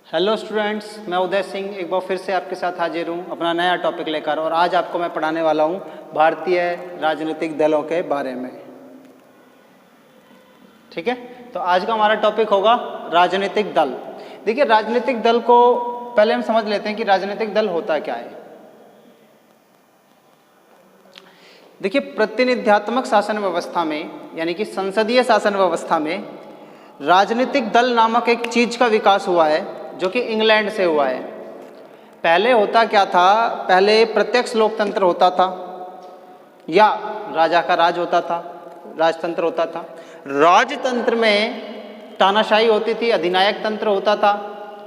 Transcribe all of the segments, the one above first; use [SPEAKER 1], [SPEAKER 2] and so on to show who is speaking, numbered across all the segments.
[SPEAKER 1] Hello students, मैं उदय सिंह एक बार फिर से आपके साथ हाजिर हूँ अपना नया टॉपिक लेकर। और आज आपको मैं पढ़ाने वाला हूँ भारतीय राजनीतिक दलों के बारे में। ठीक है, तो आज का हमारा टॉपिक होगा राजनीतिक दल। देखिए, राजनीतिक दल को पहले हम समझ लेते हैं कि राजनीतिक दल होता क्या है। देखिए, प्रतिनिध्यात्मक शासन व्यवस्था में यानी कि संसदीय शासन व्यवस्था में राजनीतिक दल नामक एक चीज का विकास हुआ है जो कि इंग्लैंड से हुआ है। पहले होता क्या था, पहले प्रत्यक्ष लोकतंत्र होता था या राजा का राज होता था, राजतंत्र होता था। राजतंत्र में तानाशाही होती थी, अधिनायक तंत्र होता था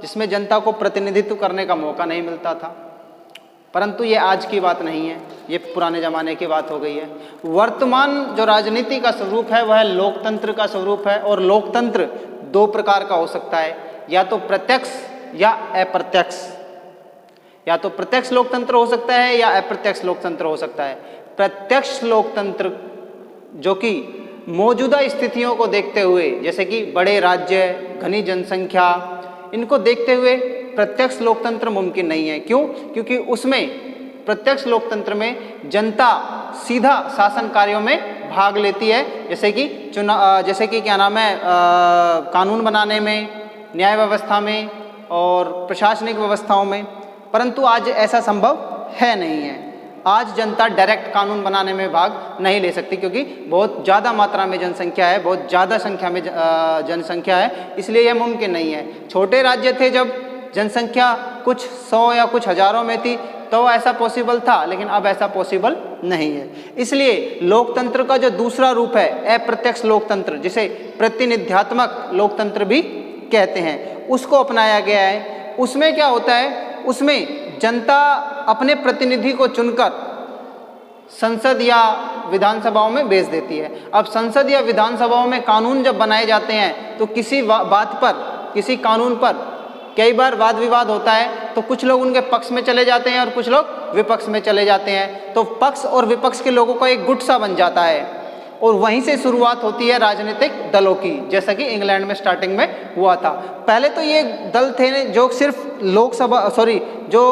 [SPEAKER 1] जिसमें जनता को प्रतिनिधित्व करने का मौका नहीं मिलता था। परंतु ये आज की बात नहीं है, ये पुराने ज़माने की बात हो गई है। वर्तमान जो राजनीति का स्वरूप है वह लोकतंत्र का स्वरूप है। और लोकतंत्र दो प्रकार का हो सकता है, या तो प्रत्यक्ष या अप्रत्यक्ष। या तो प्रत्यक्ष लोकतंत्र हो सकता है या अप्रत्यक्ष लोकतंत्र हो सकता है। प्रत्यक्ष लोकतंत्र जो कि मौजूदा स्थितियों को देखते हुए, जैसे कि बड़े राज्य, घनी जनसंख्या, इनको देखते हुए प्रत्यक्ष लोकतंत्र मुमकिन नहीं है। क्यों? क्योंकि उसमें प्रत्यक्ष लोकतंत्र में जनता सीधा शासन कार्यों में भाग लेती है, जैसे कि क्या नाम है, कानून बनाने में, न्याय व्यवस्था में और प्रशासनिक व्यवस्थाओं में। परंतु आज ऐसा संभव है नहीं है। आज जनता डायरेक्ट कानून बनाने में भाग नहीं ले सकती क्योंकि बहुत ज़्यादा मात्रा में जनसंख्या है, बहुत ज़्यादा संख्या में जनसंख्या है, इसलिए यह मुमकिन नहीं है। छोटे राज्य थे जब जनसंख्या कुछ 100 या कुछ हजारों में थी तो ऐसा पॉसिबल था, लेकिन अब ऐसा पॉसिबल नहीं है। इसलिए लोकतंत्र का जो दूसरा रूप है अप्रत्यक्ष लोकतंत्र, जिसे प्रतिनिध्यात्मक लोकतंत्र भी कहते हैं, उसको अपनाया गया है। उसमें क्या होता है, उसमें जनता अपने प्रतिनिधि को चुनकर संसद या विधानसभाओं में भेज देती है। अब संसद या विधानसभाओं में कानून जब बनाए जाते हैं तो किसी बात पर, किसी कानून पर कई बार वाद विवाद होता है, तो कुछ लोग उनके पक्ष में चले जाते हैं और कुछ लोग विपक्ष में चले जाते हैं। तो पक्ष और विपक्ष के लोगों का एक गुट सा बन जाता है और वहीं से शुरुआत होती है राजनीतिक दलों की, जैसा कि इंग्लैंड में स्टार्टिंग में हुआ था। पहले तो ये दल थे जो सिर्फ जो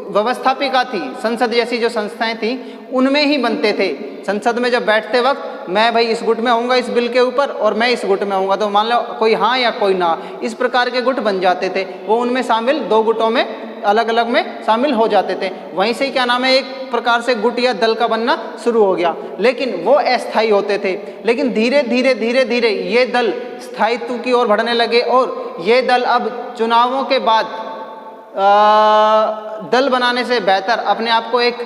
[SPEAKER 1] व्यवस्थापिका थी, संसद जैसी जो संस्थाएं थी, उनमें ही बनते थे। संसद में जब बैठते वक्त मैं भाई इस गुट में आऊँगा इस बिल के ऊपर और मैं इस गुट में आऊँगा, तो मान लो कोई हाँ या कोई ना, इस प्रकार के गुट बन जाते थे। वो उनमें शामिल, दो गुटों में अलग अलग में शामिल हो जाते थे। वहीं से क्या नाम है, एक प्रकार से गुट या दल का बनना शुरू हो गया, लेकिन वो अस्थायी होते थे। लेकिन धीरे धीरे ये दल स्थायित्व की ओर बढ़ने लगे और ये दल अब चुनावों के बाद दल बनाने से बेहतर अपने आप को एक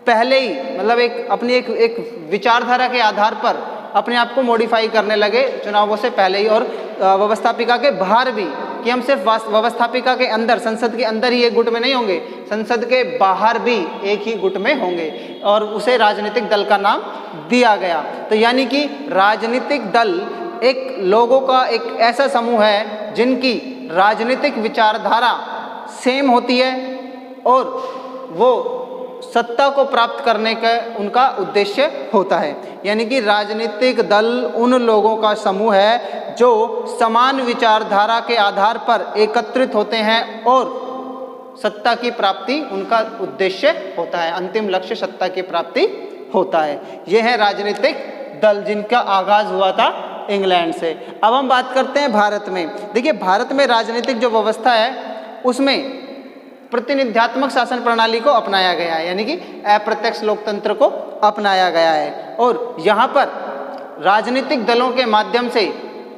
[SPEAKER 1] पहले ही, मतलब एक विचारधारा के आधार पर अपने आप को मॉडिफाई करने लगे चुनावों से पहले ही, और व्यवस्थापिका के बाहर भी, कि हम सिर्फ व्यवस्थापिका के अंदर, संसद के अंदर ही एक गुट में नहीं होंगे, संसद के बाहर भी एक ही गुट में होंगे, और उसे राजनीतिक दल का नाम दिया गया। तो यानी कि राजनीतिक दल एक लोगों का एक ऐसा समूह है जिनकी राजनीतिक विचारधारा सेम होती है और वो सत्ता को प्राप्त करने का उनका उद्देश्य होता है। यानी कि राजनीतिक दल उन लोगों का समूह है जो समान विचारधारा के आधार पर एकत्रित होते हैं और सत्ता की प्राप्ति उनका उद्देश्य होता है, अंतिम लक्ष्य सत्ता की प्राप्ति होता है। ये है राजनीतिक दल जिनका आगाज हुआ था इंग्लैंड से। अब हम बात करते हैं भारत में। देखिए, भारत में राजनीतिक जो व्यवस्था है उसमें प्रतिनिध्यात्मक शासन प्रणाली को अपनाया गया है, यानी कि अप्रत्यक्ष लोकतंत्र को अपनाया गया है। और यहाँ पर राजनीतिक दलों के माध्यम से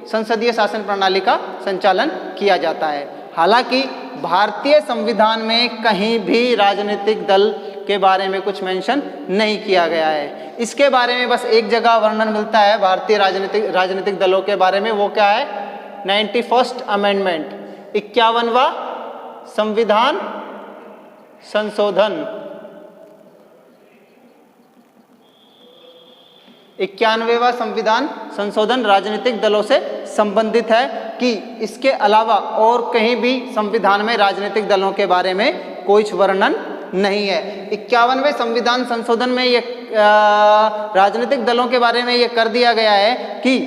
[SPEAKER 1] संसदीय शासन प्रणाली का संचालन किया जाता है। हालांकि भारतीय संविधान में कहीं भी राजनीतिक दल के बारे में कुछ मेंशन नहीं किया गया है। इसके बारे में बस एक जगह वर्णन मिलता है भारतीय राजनीतिक दलों के बारे में। वो क्या है? 91st अमेंडमेंट, 51वां संविधान संशोधन, 91वां संविधान संशोधन राजनीतिक दलों से संबंधित है। कि इसके अलावा और कहीं भी संविधान में राजनीतिक दलों के बारे में कोई वर्णन नहीं है। 51वें संविधान संशोधन में ये राजनीतिक दलों के बारे में ये कर दिया गया है कि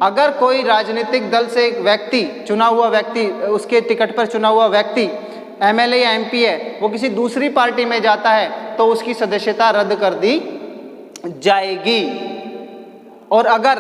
[SPEAKER 1] अगर कोई राजनीतिक दल से एक व्यक्ति, चुना हुआ व्यक्ति, उसके टिकट पर चुना हुआ व्यक्ति एमएलए या एमपी है, वो किसी दूसरी पार्टी में जाता है तो उसकी सदस्यता रद्द कर दी जाएगी। और अगर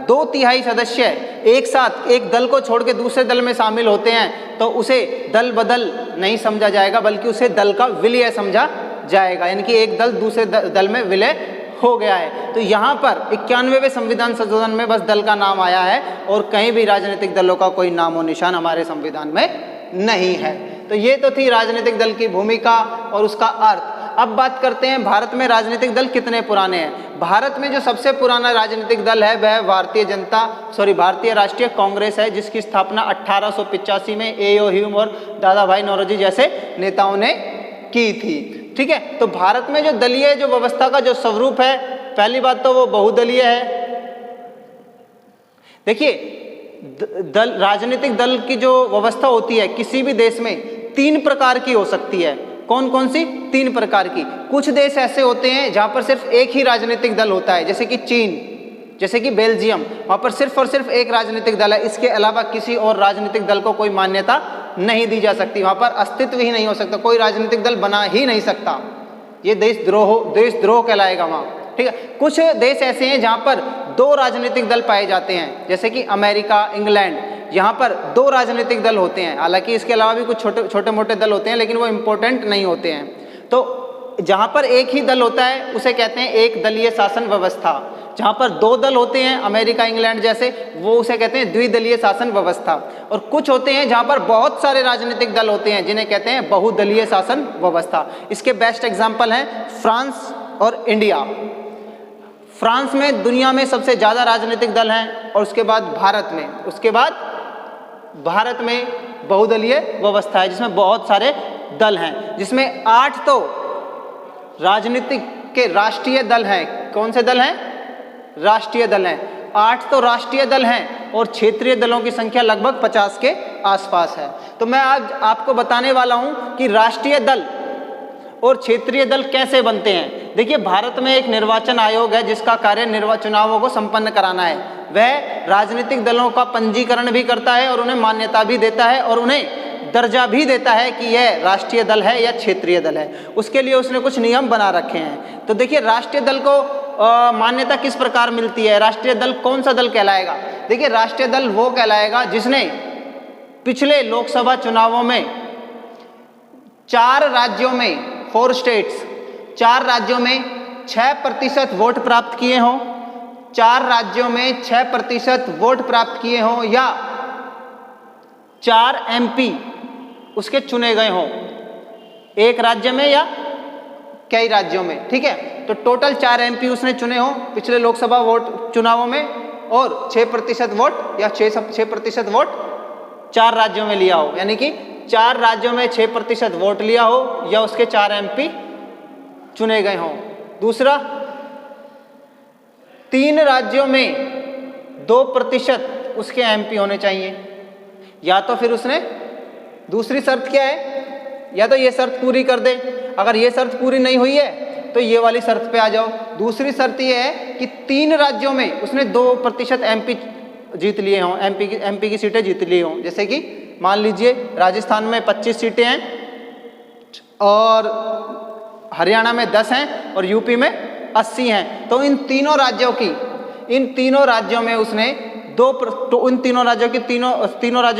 [SPEAKER 1] 2/3 सदस्य एक साथ एक दल को छोड़ के दूसरे दल में शामिल होते हैं तो उसे दल बदल नहीं समझा जाएगा, बल्कि उसे दल का विलय समझा जाएगा, यानी कि एक दल दूसरे दल में विलय हो गया है। तो यहाँ पर 91वें संविधान संशोधन में बस दल का नाम आया है और कहीं भी राजनीतिक दलों का कोई नामो निशान हमारे संविधान में नहीं है। तो ये तो थी राजनीतिक दल की भूमिका और उसका अर्थ। अब बात करते हैं भारत में राजनीतिक दल कितने पुराने हैं। भारत में जो सबसे पुराना राजनीतिक दल है वह भारतीय राष्ट्रीय कांग्रेस है, जिसकी स्थापना 1885 में ए.ओ. ह्यूम और दादा भाई नौरोजी जैसे नेताओं ने की थी। ठीक है, तो भारत में जो दलीय जो व्यवस्था का जो स्वरूप है, पहली बात तो वो बहुदलीय है। देखिए, राजनीतिक दल की जो व्यवस्था होती है किसी भी देश में 3 प्रकार की हो सकती है। कौन कौन सी? 3 प्रकार की। कुछ देश ऐसे होते हैं जहां पर सिर्फ एक ही राजनीतिक दल होता है, जैसे कि चीन, जैसे कि बेल्जियम, वहां पर सिर्फ और सिर्फ एक राजनीतिक दल है, इसके अलावा किसी और राजनीतिक दल को कोई मान्यता नहीं दी जा सकती, वहां पर अस्तित्व ही नहीं हो सकता, कोई राजनीतिक दल बना ही नहीं सकता, ये देशद्रोह कहलाएगा वहां। ठीक है, कुछ देश ऐसे हैं जहां पर 2 राजनीतिक दल पाए जाते हैं, जैसे कि अमेरिका, इंग्लैंड, यहाँ पर 2 राजनीतिक दल होते हैं। हालांकि इसके अलावा भी कुछ छोटे मोटे दल होते हैं, लेकिन वो इम्पोर्टेंट नहीं होते हैं। तो जहाँ पर एक ही दल होता है उसे कहते हैं एक दलीय शासन व्यवस्था। जहाँ पर 2 दल होते हैं, अमेरिका, इंग्लैंड जैसे, वो उसे कहते हैं द्विदलीय शासन व्यवस्था। और कुछ होते हैं जहाँ पर बहुत सारे राजनीतिक दल होते हैं, जिन्हें कहते हैं बहुदलीय शासन व्यवस्था। इसके बेस्ट एग्जाम्पल हैं फ्रांस और इंडिया। फ्रांस में दुनिया में सबसे ज़्यादा राजनीतिक दल हैं, और उसके बाद भारत में बहुदलीय व्यवस्था है, जिसमें बहुत सारे दल हैं, जिसमें 8 तो राजनीतिक के राष्ट्रीय दल हैं। कौन से दल हैं? राष्ट्रीय दल हैं। 8 तो राष्ट्रीय दल हैं और क्षेत्रीय दलों की संख्या लगभग 50 के आसपास है। तो मैं आज आपको बताने वाला हूं कि राष्ट्रीय दल और क्षेत्रीय दल कैसे बनते हैं। देखिए, भारत में एक निर्वाचन आयोग है जिसका कार्य चुनावों को संपन्न कराना है। वह राजनीतिक दलों का पंजीकरण भी करता है और उन्हें मान्यता भी देता है और उन्हें दर्जा भी देता है कि यह राष्ट्रीय दल है या क्षेत्रीय दल है। उसके लिए उसने कुछ नियम बना रखे हैं। तो देखिए, राष्ट्रीय दल को मान्यता किस प्रकार मिलती है, राष्ट्रीय दल कौन सा दल कहलाएगा। देखिए, राष्ट्रीय दल वो कहलाएगा जिसने पिछले लोकसभा चुनावों में 4 राज्यों में 4 स्टेट्स 4 राज्यों में 6% वोट प्राप्त किए हों, 4 राज्यों में 6% वोट प्राप्त किए हों, या 4 MP उसके चुने गए हों, एक राज्य में या कई राज्यों में। ठीक है, तो टोटल 4 MP उसने चुने हों पिछले लोकसभा वोट चुनावों में, और 6% वोट या 6% वोट 4 राज्यों में लिया हो, यानी कि 4 राज्यों में 6% वोट लिया हो या उसके 4 MP चुने गए हों। दूसरा, 3 राज्यों में 2% उसके MP होने चाहिए, या तो फिर उसने, दूसरी शर्त क्या है, या तो ये शर्त पूरी कर दे। अगर ये शर्त पूरी नहीं हुई है तो ये वाली शर्त पे आ जाओ। दूसरी शर्त ये है कि 3 राज्यों में उसने 2% MP जीत लिए हों, MP की सीटें जीत ली हों। जैसे कि मान लीजिए राजस्थान में 25 सीटें हैं और हरियाणा में 10 हैं और यूपी में 80 हैं। तो इन तीनों राज्यों में उसने उन तीनों राज्यों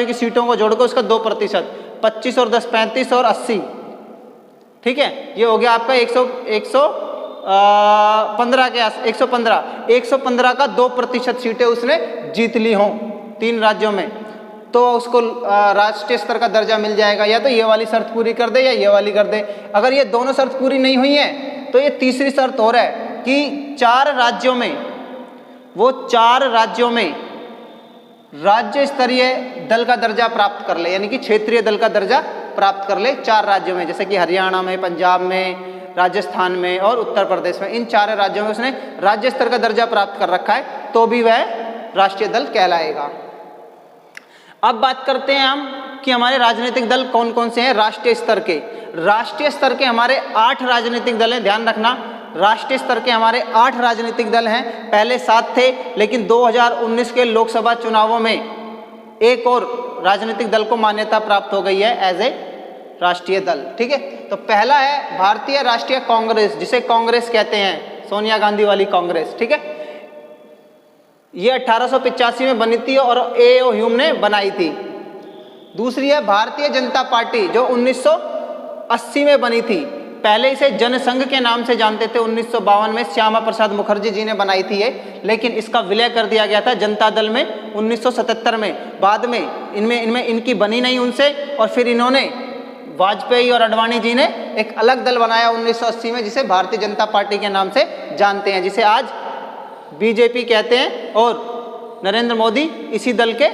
[SPEAKER 1] की सीटों को जोड़कर उसका 2%, 25 और 10 35 और 80। ठीक है, ये हो गया आपका 115 का 2% सीटें उसने जीत ली हों 3 राज्यों में, तो उसको राष्ट्रीय स्तर का दर्जा मिल जाएगा। या तो ये वाली शर्त पूरी कर दे या ये वाली कर दे। अगर ये दोनों शर्त पूरी नहीं हुई है तो ये तीसरी शर्त हो रहा है कि 4 राज्यों में राज्य स्तरीय दल का दर्जा प्राप्त कर ले, यानी कि क्षेत्रीय दल का दर्जा प्राप्त कर ले 4 राज्यों में, जैसे कि हरियाणा में, पंजाब में, राजस्थान में और उत्तर प्रदेश में। इन 4 राज्यों में उसने राज्य स्तर का दर्जा प्राप्त कर रखा है, तो भी वह राष्ट्रीय दल कहलाएगा। अब बात करते हैं हम कि हमारे राजनीतिक दल कौन कौन से हैं राष्ट्रीय स्तर के। राष्ट्रीय स्तर के हमारे 8 राजनीतिक दल हैं, ध्यान रखना, राष्ट्रीय स्तर के हमारे 8 राजनीतिक दल हैं। पहले 7 थे, लेकिन 2019 के लोकसभा चुनावों में एक और राजनीतिक दल को मान्यता प्राप्त हो गई है एज ए राष्ट्रीय दल। ठीक है, तो पहला है भारतीय राष्ट्रीय कांग्रेस, जिसे कांग्रेस कहते हैं, सोनिया गांधी वाली कांग्रेस। ठीक है, ये 1885 में बनी थी और A.O. ह्यूम ने बनाई थी। दूसरी है भारतीय जनता पार्टी, जो 1980 में बनी थी। पहले इसे जनसंघ के नाम से जानते थे। 1952 में श्यामा प्रसाद मुखर्जी जी ने बनाई थी ये, लेकिन इसका विलय कर दिया गया था जनता दल में 1977 में। बाद में इनमें इनकी बनी नहीं उनसे, और फिर इन्होंने वाजपेयी और अडवाणी जी ने एक अलग दल बनाया 1980 में, जिसे भारतीय जनता पार्टी के नाम से जानते हैं, जिसे आज बीजेपी कहते हैं। और नरेंद्र मोदी इसी दल के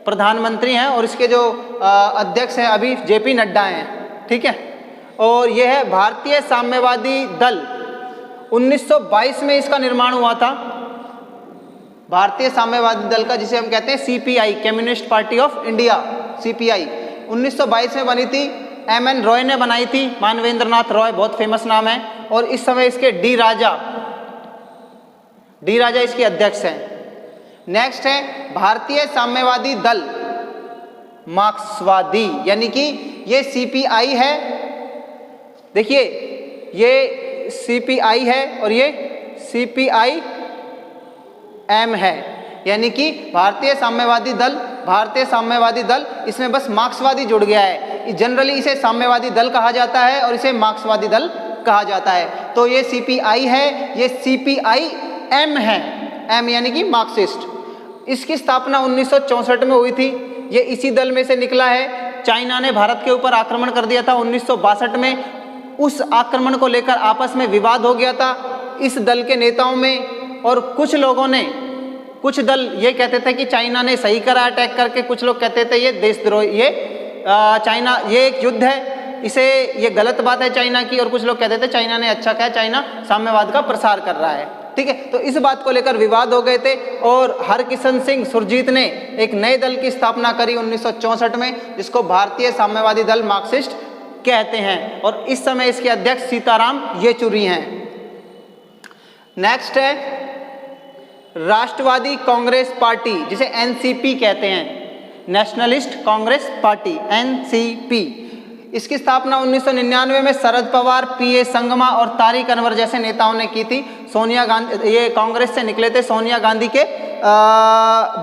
[SPEAKER 1] प्रधानमंत्री हैं, और इसके जो अध्यक्ष हैं अभी JP नड्डा हैं। ठीक है, और यह है भारतीय साम्यवादी दल। 1922 में इसका निर्माण हुआ था, भारतीय साम्यवादी दल का, जिसे हम कहते हैं CPI, communist party of India, CPI। 1922 में बनी थी, M.N. रॉय ने बनाई थी, मानवेंद्र नाथ रॉय, बहुत फेमस नाम है। और इस समय इसके डी राजा इसके अध्यक्ष हैं। नेक्स्ट है भारतीय साम्यवादी दल मार्क्सवादी, यानी कि ये CPI है। देखिए, ये CPI है और ये CPI-M है, यानी कि भारतीय साम्यवादी दल, इसमें बस मार्क्सवादी जुड़ गया है। जनरली इसे साम्यवादी दल कहा जाता है और इसे मार्क्सवादी दल कहा जाता है। तो ये CPI है, ये CPI-M है, M यानी कि मार्क्सिस्ट। इसकी स्थापना 1964 में हुई थी। ये इसी दल में से निकला है। चाइना ने भारत के ऊपर आक्रमण कर दिया था 1962 में। उस आक्रमण को लेकर आपस में विवाद हो गया था इस दल के नेताओं में, और कुछ दल ये कहते थे कि चाइना ने सही करा अटैक करके, कुछ लोग कहते थे ये देशद्रोह, ये चाइना, ये एक युद्ध है, ये गलत बात है चाइना की, और कुछ लोग कहते थे चाइना ने अच्छा किया, चाइना साम्यवाद का प्रसार कर रहा है। ठीक है, तो इस बात को लेकर विवाद हो गए थे, और हरकिशन सिंह सुरजीत ने एक नए दल की स्थापना करी 1964 में, जिसको भारतीय साम्यवादी दल मार्क्सिस्ट कहते हैं, और इस समय इसके अध्यक्ष सीताराम येचुरी हैं। नेक्स्ट है राष्ट्रवादी कांग्रेस पार्टी, जिसे NCP कहते हैं, नेशनलिस्ट कांग्रेस पार्टी, NCP। इसकी स्थापना 1999 में शरद पवार, P.A. संगमा और तारिक अनवर जैसे नेताओं ने की थी। सोनिया गांधी, ये कांग्रेस से निकले थे। सोनिया गांधी के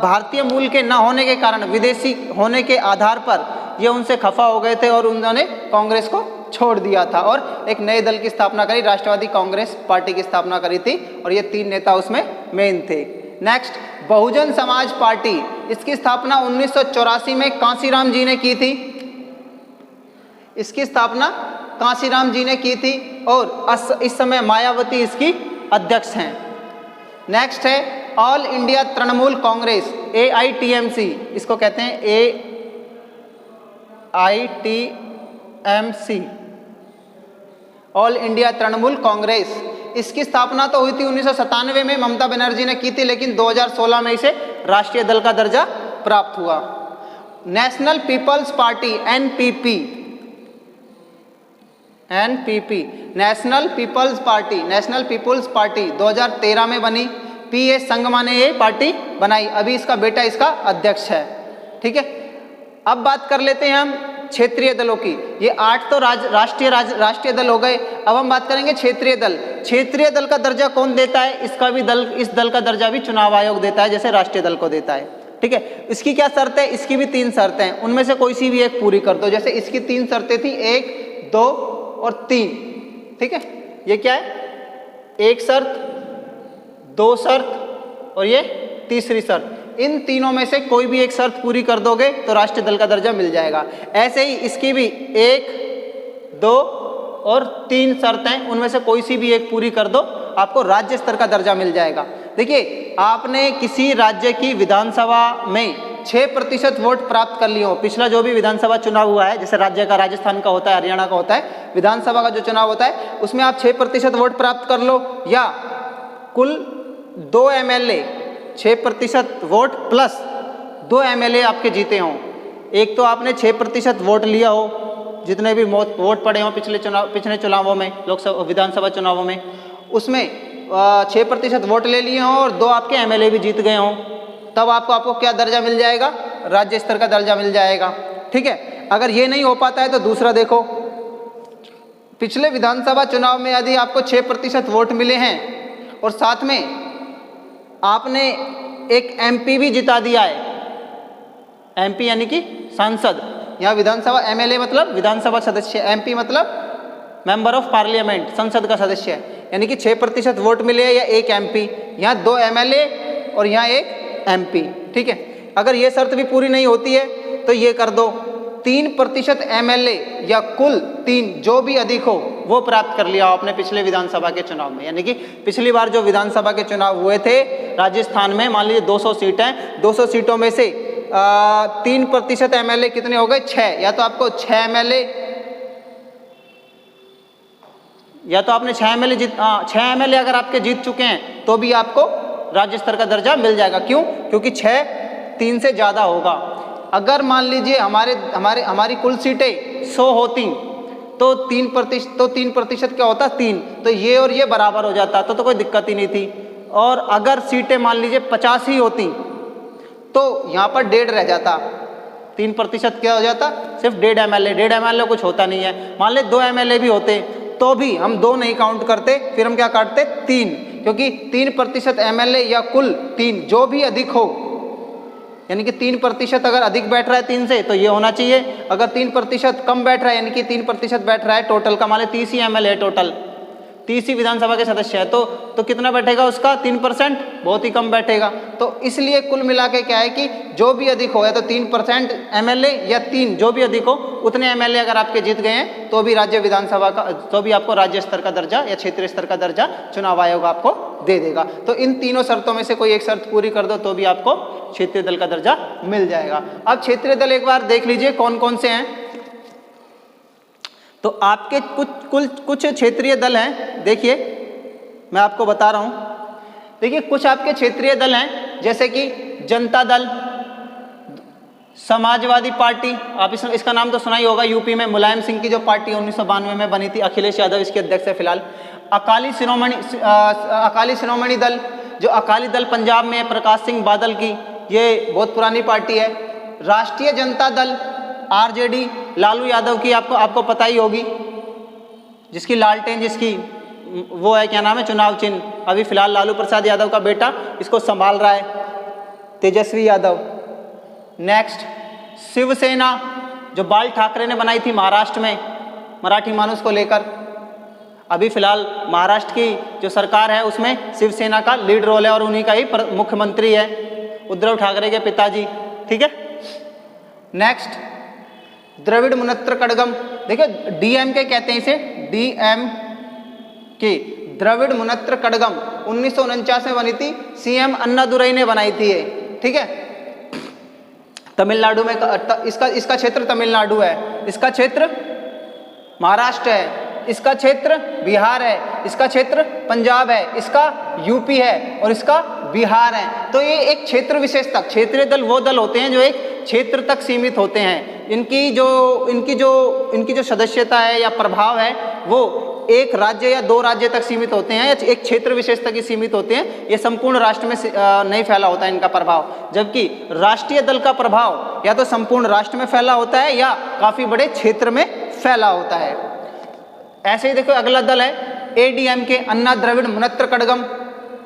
[SPEAKER 1] भारतीय मूल के न होने के कारण, विदेशी होने के आधार पर ये उनसे खफा हो गए थे और उन्होंने कांग्रेस को छोड़ दिया था और एक नए दल की स्थापना करी, राष्ट्रवादी कांग्रेस पार्टी की स्थापना करी थी, और ये 3 नेता उसमें मेन थे। Next, Bahujan Samaj party. इसकी स्थापना 1984 में कांसीराम जी ने की थी। इसकी स्थापना कांसीराम जी ने की थी, और इस समय मायावती इसकी अध्यक्ष हैं। नेक्स्ट है all India Trinamool Congress, AITMC, इसको कहते हैं AITMC, all India Trinamool Congress. इसकी स्थापना तो हुई थी 1997 में, ममता बनर्जी ने की थी, लेकिन 2016 में इसे राष्ट्रीय दल का दर्जा प्राप्त हुआ। National people's party, NPP, national people's party 2013 में बनी। P.A. संगमा ने ये पार्टी बनाई, अभी इसका बेटा इसका अध्यक्ष है। ठीक है, अब बात कर लेते हैं हम क्षेत्रीय दलों की। ये 8 तो राष्ट्रीय दल हो गए। अब हम बात करेंगे क्षेत्रीय दल। क्षेत्रीय दल का दर्जा कौन देता है? इस दल का दर्जा भी चुनाव आयोग देता है, जैसे राष्ट्रीय दल को देता है। ठीक है, इसकी क्या शर्त है? इसकी भी 3 शर्तें हैं, उनमें से कोई सी भी एक पूरी कर दो। जैसे इसकी 3 शर्तें थी, 1, 2 और 3। ठीक है, ये क्या है? 1 शर्त, 2 शर्त और ये तीसरी शर्त। इन तीनों में से कोई भी एक शर्त पूरी कर दोगे तो राष्ट्रीय दल का दर्जा मिल जाएगा। ऐसे ही इसकी भी 1, 2 और 3 शर्तें, उनमें से कोई सी भी एक पूरी कर दो, आपको राज्य स्तर का दर्जा मिल जाएगा। देखिए, आपने किसी राज्य की विधानसभा में 6% वोट प्राप्त कर लिए हो, पिछला जो भी विधानसभा चुनाव हुआ है, जैसे राज्य का, राजस्थान का होता है, हरियाणा का होता है, विधानसभा का जो चुनाव होता है उसमें आप 6% वोट प्राप्त कर लो, या कुल 2 MLA 6% वोट प्लस 2 MLA आपके जीते हों। एक तो आपने 6% वोट लिया हो, जितने भी वोट पड़े हों पिछले चुनावों में, लोकसभा विधानसभा चुनावों में, उसमें 6% वोट ले लिए हों और 2 आपके एमएलए भी जीत गए हों, तब आपको क्या दर्जा मिल जाएगा? राज्य स्तर का दर्जा मिल जाएगा। ठीक है, अगर ये नहीं हो पाता है तो दूसरा देखो, पिछले विधानसभा चुनाव में यदि आपको 6% वोट मिले हैं और साथ में आपने एक एमपी भी जिता दिया है, एमपी यानी कि सांसद, यहाँ विधानसभा एमएलए मतलब विधानसभा सदस्य, एमपी मतलब मेंबर ऑफ पार्लियामेंट, संसद का सदस्य, यानी कि 6% वोट मिले या एक एमपी, यहाँ 2 एमएलए और यहाँ एक एमपी। ठीक है, अगर ये शर्त भी पूरी नहीं होती है तो ये कर दो, 3% एमएलए या कुल 3 जो भी अधिक हो वो प्राप्त कर लिया आपने पिछले विधानसभा के चुनाव में। यानी कि पिछली बार जो विधानसभा के चुनाव हुए थे राजस्थान में, मान लीजिए 200 सीट हैं, 200 सीटों में से 3% एमएलए कितने हो गए? 6। या तो आपको 6 एमएलए, या तो आपने 6 एमएलए अगर आपके जीत चुके हैं तो भी आपको राज्य स्तर का दर्जा मिल जाएगा। क्यों? क्योंकि 6 3 से ज़्यादा होगा। अगर मान लीजिए हमारी कुल सीटें 100 होती तो 3% क्या होता? 3, तो ये और ये बराबर हो जाता, तो कोई दिक्कत ही नहीं थी। और अगर सीटें मान लीजिए 50 ही होती तो यहाँ पर 1.5 रह जाता, 3% क्या हो जाता? सिर्फ 1.5 एमएलए, 1.5 एमएलए कुछ होता नहीं है। मान ले 2 एमएलए भी होते तो भी हम 2 नहीं काउंट करते, फिर हम क्या काटते? 3, क्योंकि 3% एमएलए या कुल 3 जो भी अधिक हो, यानी कि 3% अगर अधिक बैठ रहा है 3 से तो ये होना चाहिए, अगर 3% कम बैठ रहा है यानी कि 3% बैठ रहा है टोटल का, मान ली 30 ही एमएलए टोटल, 30 ही विधानसभा के सदस्य है, तो कितना बैठेगा उसका? 3%, बहुत ही कम बैठेगा। तो इसलिए कुल मिला के क्या है कि जो भी अधिक हो, या तो 3% एमएलए या 3 जो भी अधिक हो, उतने एमएलए अगर आपके जीत गए हैं तो भी राज्य विधानसभा का, तो भी आपको राज्य स्तर का दर्जा या क्षेत्रीय स्तर का दर्जा चुनाव आयोग आपको दे देगा। तो इन तीनों शर्तों में से कोई एक शर्त पूरी कर दो तो भी आपको क्षेत्रीय दल का दर्जा मिल जाएगा। अब क्षेत्रीय दल एक बार देख लीजिए कौन कौन से हैं। तो आपके कुछ क्षेत्रीय दल हैं, देखिए मैं आपको बता रहा हूं। देखिए कुछ आपके क्षेत्रीय दल हैं जैसे कि जनता दल, समाजवादी पार्टी, आप इसका नाम तो सुना ही होगा, यूपी में मुलायम सिंह की जो पार्टी 1992 में बनी थी, अखिलेश यादव इसके अध्यक्ष है फिलहाल। अकाली शिरोमणि दल, जो अकाली दल पंजाब में है, प्रकाश सिंह बादल की, ये बहुत पुरानी पार्टी है। राष्ट्रीय जनता दल आरजेडी, लालू यादव की आपको पता ही होगी, जिसकी लालटेन, जिसकी वो है क्या नाम है, चुनाव चिन्ह, अभी फिलहाल लालू प्रसाद यादव का बेटा इसको संभाल रहा है, तेजस्वी यादव। नेक्स्ट शिवसेना, जो बाल ठाकरे ने बनाई थी महाराष्ट्र में मराठी मानुस को लेकर, अभी फिलहाल महाराष्ट्र की जो सरकार है उसमें शिवसेना का लीड रोल है और उन्हीं का ही मुख्यमंत्री है, उद्धव ठाकरे के पिताजी। ठीक है। नेक्स्ट द्रविड़ मुनेत्र कड़गम, देखिए डीएमके कहते हैं इसे, डीएमके, द्रविड़ मुनेत्र कड़गम, 1949 में बनी थी, सीएम अन्नादुरई ने बनाई थी ये। ठीक है। तमिलनाडु में इसका क्षेत्र तमिलनाडु है, इसका क्षेत्र महाराष्ट्र है, इसका क्षेत्र बिहार है, इसका क्षेत्र पंजाब है, इसका यूपी है और इसका बिहार है। तो ये एक क्षेत्र विशेष तक, क्षेत्रीय दल वो दल होते हैं जो एक क्षेत्र तक सीमित होते हैं। इनकी जो सदस्यता है या प्रभाव है वो एक राज्य या 2 राज्य तक सीमित होते हैं या एक क्षेत्र विशेष तक ही सीमित होते हैं। ये संपूर्ण राष्ट्र में नहीं फैला होता है इनका प्रभाव, जबकि राष्ट्रीय दल का प्रभाव या तो संपूर्ण राष्ट्र में फैला होता है या काफ़ी बड़े क्षेत्र में फैला होता है। ऐसे ही देखो अगला दल है एडीएमके, अन्ना द्रविड़ मुनेत्र कड़गम,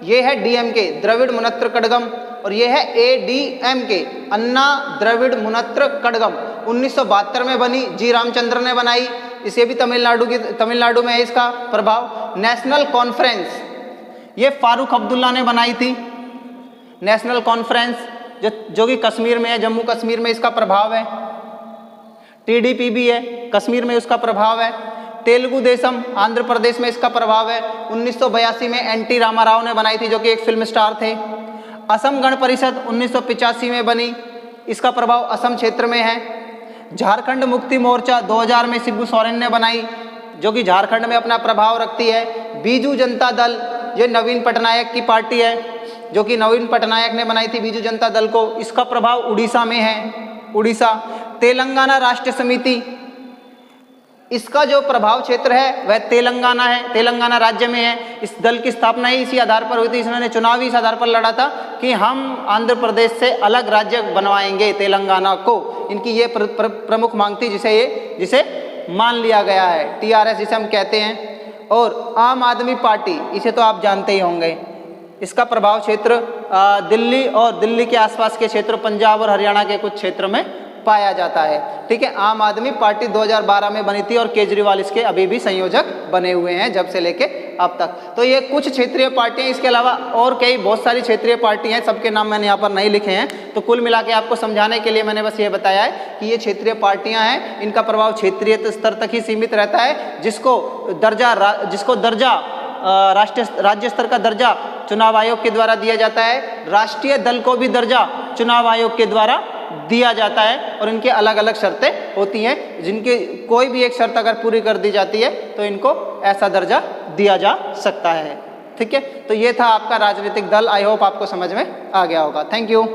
[SPEAKER 1] ये है डीएमके द्रविड़ मुनेत्र कड़गम और ये है एडीएमके अन्ना द्रविड़ मुनेत्र कड़गम। 1972 में बनी, जी रामचंद्र ने बनाई, इसे भी तमिलनाडु में है इसका प्रभाव। नेशनल कॉन्फ्रेंस, ये फारूक अब्दुल्ला ने बनाई थी, नेशनल कॉन्फ्रेंस जो कि कश्मीर में है, जम्मू कश्मीर में इसका प्रभाव है। टीडीपी भी है, कश्मीर में उसका प्रभाव है। तेलुगु देशम, आंध्र प्रदेश में इसका प्रभाव है। 1982 में एनटी रामाराव ने बनाई थी जो कि एक फिल्म स्टार थे। असम गण परिषद 1985 में बनी, इसका प्रभाव असम क्षेत्र में है। झारखंड मुक्ति मोर्चा 2000 में शिबू सोरेन ने बनाई जो कि झारखंड में अपना प्रभाव रखती है। बीजू जनता दल, ये नवीन पटनायक की पार्टी है जो कि नवीन पटनायक ने बनाई थी बीजू जनता दल को, इसका प्रभाव उड़ीसा में है, उड़ीसा। तेलंगाना राष्ट्र समिति, इसका जो प्रभाव क्षेत्र है वह तेलंगाना है, तेलंगाना राज्य में है। इस दल की स्थापना ही इसी आधार पर हुई थी, इन्होंने चुनाव इस आधार पर लड़ा था कि हम आंध्र प्रदेश से अलग राज्य बनवाएंगे तेलंगाना को। इनकी ये प्रमुख मांग थी जिसे मान लिया गया है, टीआरएस जिसे हम कहते हैं। और आम आदमी पार्टी, इसे तो आप जानते ही होंगे, इसका प्रभाव क्षेत्र दिल्ली और दिल्ली के आसपास के क्षेत्र, पंजाब और हरियाणा के कुछ क्षेत्र में पाया जाता है। ठीक है, आम आदमी पार्टी 2012 में बनी थी और केजरीवाल इसके अभी भी संयोजक बने हुए हैं जब से लेके अब तक। तो ये कुछ क्षेत्रीय पार्टियां, इसके अलावा और कई बहुत सारी क्षेत्रीय पार्टियां हैं, सबके नाम मैंने यहाँ पर नहीं लिखे हैं। तो कुल मिला के आपको समझाने के लिए मैंने बस ये बताया है कि ये क्षेत्रीय पार्टियां हैं, इनका प्रभाव क्षेत्रीय स्तर तक ही सीमित रहता है। जिसको दर्जा राज्य स्तर का दर्जा चुनाव आयोग के द्वारा दिया जाता है, राष्ट्रीय दल को भी दर्जा चुनाव आयोग के द्वारा दिया जाता है। और इनके अलग अलग शर्तें होती हैं, जिनकी कोई भी एक शर्त अगर पूरी कर दी जाती है तो इनको ऐसा दर्जा दिया जा सकता है। ठीक है, तो ये था आपका राजनीतिक दल। आई होप आपको समझ में आ गया होगा। Thank you.